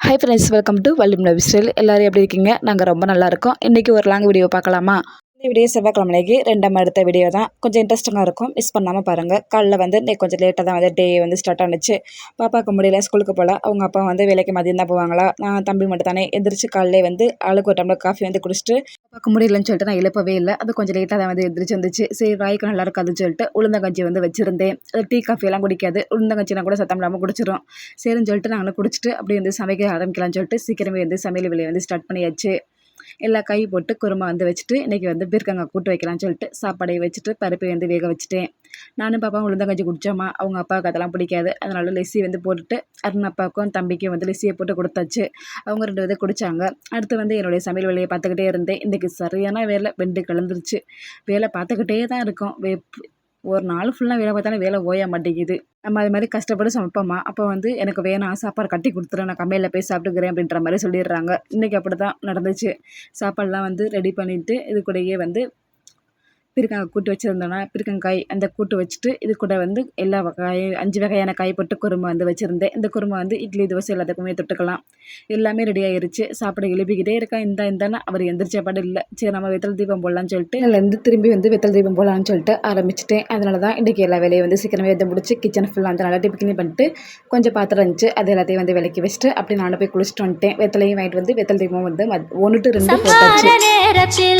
Hi friends, welcome to வள்ளும் love style. எல்லோரும் எப்படி இருக்கீங்க? நாங்கள் ரொம்ப நல்லா இருக்கோம். இன்றைக்கி ஒரு லாங் வீடியோ பார்க்கலாமா? இந்த வீடியோ செவ்வாய்க்கிழமைக்கு ரெண்டாம் எடுத்த வீடியோ தான். கொஞ்சம் இன்ட்ரெஸ்டிங்காக இருக்கும், மிஸ் பண்ணாமல் பாருங்கள். காலைல வந்து கொஞ்சம் லேட்டாக தான் வந்து டே வந்து ஸ்டார்ட் ஆனிச்சு. பாப்பாவுக்கு முடியல, ஸ்கூலுக்கு போகல. அவங்க அப்பா வந்து வேலைக்கு மதியம் தான் போவாங்களா. நான் தம்பி மட்டும் தானே எந்திரிச்சு காலையிலே வந்து ஆளுக்கு ஒரு டம்ளர் காஃபி வந்து குடிச்சிட்டு பாப்பாவுக்கு முடியலன்னு சொல்லிட்டு நான் எழுப்பவே இல்லை. அது கொஞ்சம் லேட்டாக தான் வந்து எந்திரிச்சு வந்துச்சு. சரி, வாய்க்கு நல்லா இருக்காதுன்னு சொல்லிட்டு உளுந்தங்கஞ்சி வந்து வச்சுருந்தேன். அது டீ காஃபியெல்லாம் குடிக்காது, உளுந்தங்கஞ்சினா கூட சத்தம் இல்லாமல் குடிச்சிடும். சரின்னு சொல்லிட்டு நாங்களும் குடிச்சிட்டு அப்படி வந்து சமைக்க ஆரம்பிக்கலாம்னு சொல்லிட்டு சீக்கிரமே வந்து சமையல் வேலையை வந்து ஸ்டார்ட் பண்ணியாச்சு. எல்லா காய் போட்டு குருமா வந்து வச்சுட்டு இன்றைக்கி வந்து பீர்க்கங்காய் கூட்டு வைக்கலாம்னு சொல்லிட்டு சாப்பாடை வச்சுட்டு பருப்பை வந்து வேக வச்சுட்டேன். நானும் பாப்பா உளுந்தங்கஞ்சி குடித்தோமா. அவங்க அப்பாவுக்கு அதெல்லாம் பிடிக்காது. அதனால லெஸ்ஸி வந்து போட்டுட்டு அருண் அப்பாவுக்கும் தம்பிக்கும் வந்து லெஸ்ஸியை போட்டு கொடுத்தாச்சு. அவங்க 2 விதை குடித்தாங்க. அடுத்து வந்து என்னுடைய சமையல் வேலையை பார்த்துக்கிட்டே இருந்தேன். இன்றைக்கி சரியான வேலை வெண்டு கலந்துருச்சு. வேலை பார்த்துக்கிட்டே தான் இருக்கும். ஒரு நாள் ஃபுல்லாக வேலை பார்த்தாலும் வேலை ஓய மாட்டேங்குது. நம்ம அது மாதிரி கஷ்டப்பட்டு சமைப்போமா, அப்போ வந்து எனக்கு வேணாம், சாப்பாடு கட்டி கொடுத்துரு, நான் கம்மியில் போய் சாப்பிட்டுக்கிறேன் அப்படின்ற மாதிரி சொல்லிடுறாங்க. இன்றைக்கி அப்படி தான் நடந்துச்சு. சாப்பாடெலாம் வந்து ரெடி பண்ணிவிட்டு இது கூடயே வந்து பீர்க்கங்காய் கூட்டு வச்சுருந்தோன்னா பீர்க்கங்காய் அந்த கூட்டு வச்சுட்டு இது கூட வந்து எல்லா காயும் 5 வகையான காய் போட்டு குருமா வந்து வச்சுருந்தேன். இந்த குருமா வந்து இட்லி தோசை எல்லாத்துக்குமே தொட்டுக்கலாம். எல்லாமே ரெடி ஆகிருச்சு. சாப்பிட எழுப்பிக்கிட்டே இருக்கா, இந்தானா அவர் எந்திரிச்ச பாடு இல்லை. சரி, நம்ம வெத்தலை தீபம் போடலான்னு சொல்லிட்டு அதுலேருந்து திரும்பி வந்து வெத்தலை தீபம் போடலான்னு சொல்லிட்டு ஆரம்பிச்சிட்டேன். அதனால தான் இன்றைக்கி எல்லா வேலையும் வந்து சீக்கிரமே வந்து முடிச்சு கிச்சன் ஃபுல்லாக வந்து நல்லா டிப் க்ளீன் பண்ணிட்டு கொஞ்சம் பாத்திரம் இருந்துச்சு, அது எல்லாத்தையும் வந்து விலக்கி வச்சுட்டு அப்படி நானும் போய் குளிச்சுட்டு வந்துட்டேன். வெத்தலையும் வாங்கிட்டு வந்து வெத்தலை தீபம் வந்து 1 to 2 போட்டாச்சு.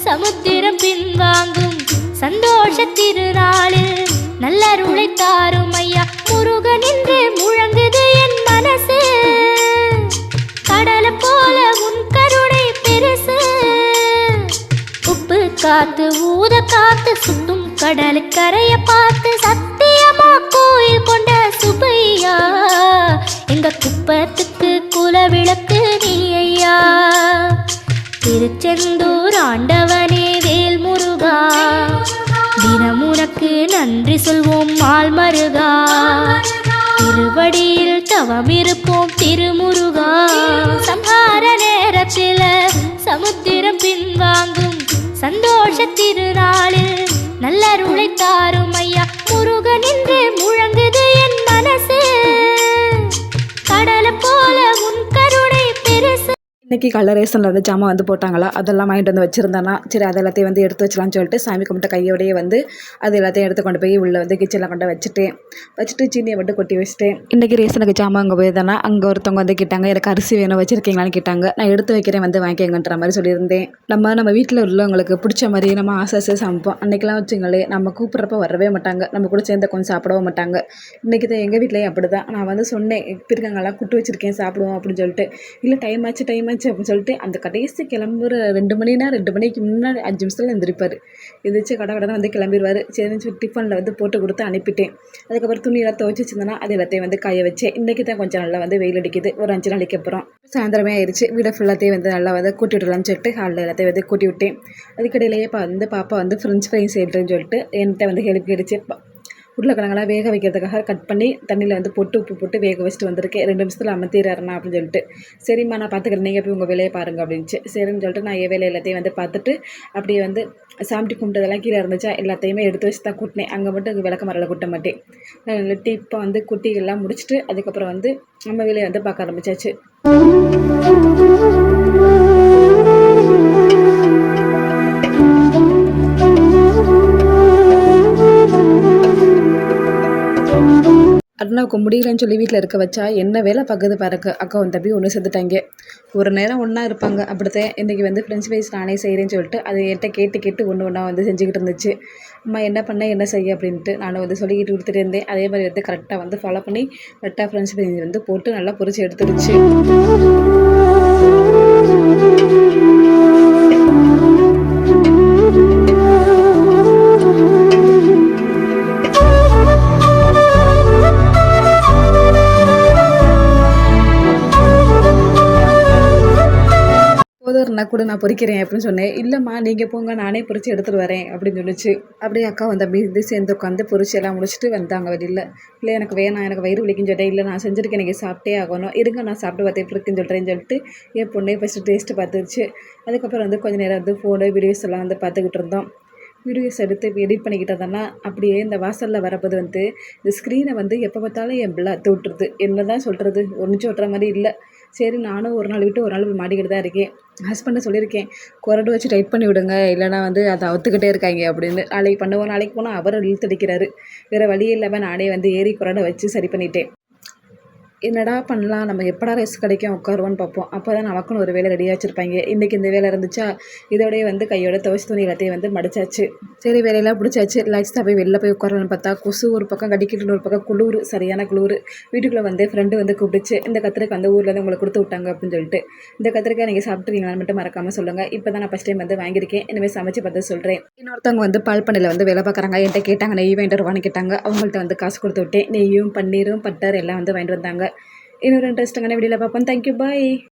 சமுத்திரம் பின்வாங்கும் சந்தோஷ திருநாளில் நல்லருளை தாரும் ஐயா முருகன் என்று முழங்குது என் மனசு. கடலை போல உன் கருணை பெருசு. உப்பு காத்து ஊத காத்து சுத்தும் கடலு கரைய பார்த்து சத்தியமா கோயில் கொண்ட சுப்பையா. எங்க குப்பத்துக்கு குலவிளக்கு நீ ஐயா. திருச்செந்தூர் ஆண்டவனே வேல் முருகா, தினம் உனக்கு நன்றி சொல்வோம் மால் மருகா. திருவடியில் தவம் இருப்போம் திருமுருகா. சம்ஹார நேரத்தில் சமுத்திரம் பின்வாங்கும் சந்தோஷ திருநாளில் நல்லருளை தாரும் ஐயா முருகன் என்று முழங்குது என் மனசு. கடலை போல உன் கருணை பெருசு. இன்றைக்கி காலைல ரேஷனில் வந்து ஜாமான் வந்து போட்டாங்களா, அதெல்லாம் வாங்கிட்டு வந்து வச்சுருந்தேன்னா சரி அது எல்லாத்தையும் வந்து எடுத்து வச்சலாம்னு சொல்லிட்டு சாமி கும்பிட்ட கையோடையே வந்து அது எல்லாத்தையும் எடுத்து கொண்டு போய் உள்ளே வந்து கிச்சனில் கொண்டு வச்சுட்டு சீனியை மட்டும் கொட்டி வச்சுட்டேன். இன்றைக்கி ரேஷனுக்கு ஜாமான் அங்கே போயிருந்தேன்னா அங்கே ஒருத்தவங்க வந்து கேட்டாங்க, எனக்கு அரிசி வேணும் வச்சுருக்கீங்களான்னு கேட்டாங்க. நான் எடுத்து வைக்கிறேன் வந்து வாங்கிக்கங்கன்ற மாதிரி சொல்லியிருந்தேன். நம்ம வீட்டில் உள்ளவங்களுக்கு பிடிச்ச மாதிரி நம்ம ஆசை சமைப்போம். அன்றைக்கெலாம் வச்சுங்களே நம்ம கூப்பிட்றப்ப வரவே மாட்டாங்க, நம்ம கூட சேர்ந்து கொஞ்சம் சாப்பிடவும் மாட்டாங்க. இன்றைக்கி தான் எங்கள் வீட்லேயும் அப்படி தான். நான் வந்து சொன்னேன், பிரிக்கங்கெல்லாம் கூட்டு வச்சுருக்கேன் சாப்பிடுவோம் அப்படின்னு சொல்லிட்டு. இல்லை டைம் ஆச்சு அப்படின்னு சொல்லிட்டு அந்த கடைசி கிளம்புற 2 மணினா 2 மணிக்கு முன்னாடி 5 நிமிஷத்தில் எழுந்திருப்பார். எந்திரிச்சு கடை வந்து கிளம்பிடுவார். சரின்னு சொல்லி டிஃபனில் வந்து போட்டு கொடுத்து அனுப்பிட்டேன். அதுக்கப்புறம் துணியெல்லாம் துவைச்சி வச்சிருந்தேன்னா அது எல்லாத்தையும் வந்து காய வச்சேன். இன்றைக்கி தான் கொஞ்சம் நல்லா வந்து வெயில் அடிக்குது. ஒரு 5 நாளைக்கு அப்புறம் சாயந்தரமே ஆயிடுச்சு. வீடை ஃபுல்லாத்தையும் வந்து நல்லா வந்து கூட்டி விடலான்னு சொல்லிட்டு ஹாலில் எல்லாத்தையும் வந்து கூட்டி விட்டேன். அதுக்கடையிலேயே பாப்பா வந்து ஃப்ரெஞ்ச் ஃப்ரை செய்யறதுன்னு சொல்லிட்டு என்கிட்ட வந்து ஹெல்ப் கிடைச்சி உருளைக்கிழங்கெல்லாம் வேக வைக்கிறதுக்காக கட் பண்ணி தண்ணியில் வந்து போட்டு உப்பு போட்டு வேக வச்சுட்டு வந்திருக்கேன். 2 நிமிஷத்தில் அமர்த்திடுறேன் அப்படின்னு சொல்லிட்டு. சரிம்மா நான் பார்த்துக்கிறேன், நீங்கள் போய் உங்கள் வேலையை பாருங்கள் அப்படின்ச்சு. சரின்னு சொல்லிட்டு நான் என் வேலை எல்லாத்தையும் வந்து பார்த்துட்டு அப்படியே வந்து சாமிட்டி கும்பிட்டதெல்லாம் கீழே இருந்துச்சா எல்லாத்தையுமே எடுத்து வச்சு தான் கூட்டினேன். அங்கே மட்டும் விளக்க மரத்தில் கூட்ட மாட்டேன். டிப்பை வந்து குட்டிகள்லாம் முடிச்சுட்டு அதுக்கப்புறம் வந்து நம்ம வேலையை வந்து பார்க்க ஆரம்பிச்சாச்சு. அருணாவுக்கு முடியலன்னு சொல்லி வீட்டில் இருக்க வச்சா என்ன வேலை பார்க்குது பாருங்க. அக்காவும் தம்பி ஒன்று சேர்ந்துட்டாங்க. ஒரு நேரம் ஒன்றா இருப்பாங்க. அப்படித்தான் இன்றைக்கி வந்து ஃப்ரெஞ்ச் ஃப்ரைஸ் நானே செய்கிறேன்னு சொல்லிட்டு அது என்கிட்ட கேட்டு ஒன்றா வந்து செஞ்சுக்கிட்டு இருந்துச்சு. அம்மா என்ன பண்ண என்ன செய்ய அப்படின்ட்டு நானும் வந்து சொல்லிக்கிட்டு கொடுத்துட்டு இருந்தேன். அதே மாதிரி வந்து கரெக்டாக வந்து ஃபாலோ பண்ணி கரெக்டாக ஃப்ரெஞ்ச் ஃப்ரைஸ் வந்து போட்டு நல்லா பொரிச்சு எடுத்துருச்சு. போதும்னா கூட நான் பொறிக்கிறேன் அப்படின்னு சொன்னேன். இல்லைம்மா நீங்கள் போங்க, நானே பொறிச்சு எடுத்துகிட்டு வரேன் அப்படின்னு சொல்லிச்சு. அப்படியே அக்கா வந்து அப்படி இது சேர்ந்து உட்காந்து பொறிச்சு எல்லாம் முடிச்சுட்டு வந்தாங்க வெளியில். இல்லை எனக்கு வேணாம், எனக்கு வயிறு வலிக்குன்னு சொல்லிட்டேன். இல்லை நான் செஞ்சுருக்கேன், எனக்கு சாப்பிட்டே ஆகணும், இருங்க நான் சாப்பிட்டு பார்த்து எப்படி இருக்குன்னு சொல்லிட்டு என் பொண்ணே ஃபஸ்ட்டு டேஸ்ட்டு பார்த்துருச்சு. அதுக்கப்புறம் வந்து கொஞ்சம் நேரம் வந்து ஃபோனு வீடியோஸ் எல்லாம் வந்து பார்த்துக்கிட்டு இருந்தோம். வீடியோஸ் எடுத்து எடிட் பண்ணிக்கிட்டதெல்லாம் அப்படியே இந்த வாசலில் வரப்போது வந்து இந்த ஸ்க்ரீனை வந்து எப்போ பார்த்தாலும் என் பிள்ளை தொட்டுருது. என்ன தான் சொல்கிறது, ஒன்றும் சொல்கிற மாதிரி இல்லை. சரி நானும் ஒரு நாள் விட்டு ஒரு நாள் மாட்டிக்கிட்டு தான் இருக்கேன். ஹஸ்பண்டை சொல்லியிருக்கேன், குறடு வச்சு டைட் பண்ணி விடுங்க, இல்லைனா வந்து அதை அவுத்துக்கிட்டே இருக்காங்க அப்படின்னு. நாளைக்கு பண்ணுவோம், நாளைக்கு போனால் அவர் இழுத்தடிக்கிறாரு. வேறு வழி இல்லாமல் நானே வந்து ஏறி குறடை வச்சு சரி பண்ணிட்டேன். என்னடா பண்ணலாம், நம்ம எப்படா ரெஸ்ட் கிடைக்கும் உட்காருவோன்னு பார்ப்போம். அப்போ தான் நமக்குன்னு ஒரு வேலை ரெடியாக வச்சுருப்பாங்க. இன்றைக்கி இந்த வேலை இருந்துச்சா, இதோடய வந்து கையோட துவைச்ச துணி எல்லாத்தையும் வந்து மடிச்சாச்சு. சரி வேலையெல்லாம் பிடிச்சாச்சு, ரிலாக்ஸ்டாக போய் வெளில போய் உட்காரலான்னு பார்த்தா கொசு ஒரு பக்கம் கடிக்கிட்டு ஒரு பக்கம் குளிர், சரியான குளிர். வீட்டுக்குள்ளே வந்து ஃப்ரெண்டு வந்து கூப்பிடுச்சு, இந்த கத்திரிக்காய் வந்து ஊர்லேருந்து உங்களை கொடுத்து விட்டாங்க அப்படின்னு சொல்லிட்டு. இந்த கத்திரிக்காய் நீங்கள் சாப்பிட்ருக்கீங்களான்னு மட்டும் மறக்காமல் சொல்லுங்கள். இப்போ தான் நான் ஃபஸ்ட் டைம் வந்து வாங்கியிருக்கேன், இனிமேல் சமைச்சு பார்த்து சொல்கிறேன். இன்னொருத்தவங்க வந்து பால் பண்ணையில் வந்து வேலை பார்க்குறாங்க. என்கிட்ட கேட்டாங்க, நெய் வாங்கிட்டு வருவான்னு கேட்டாங்க. அவங்கள்ட்ட வந்து காசு கொடுத்து விட்டேன். நெய்யும் பன்னீரும் பட்டர் எல்லாம் வந்து வாங்கிட்டு வந்தாங்க. இன்னொரு இன்ட்ரெஸ்டிங்கான வீடியோவில் பார்ப்போம். தேங்க்யூ, பாய்.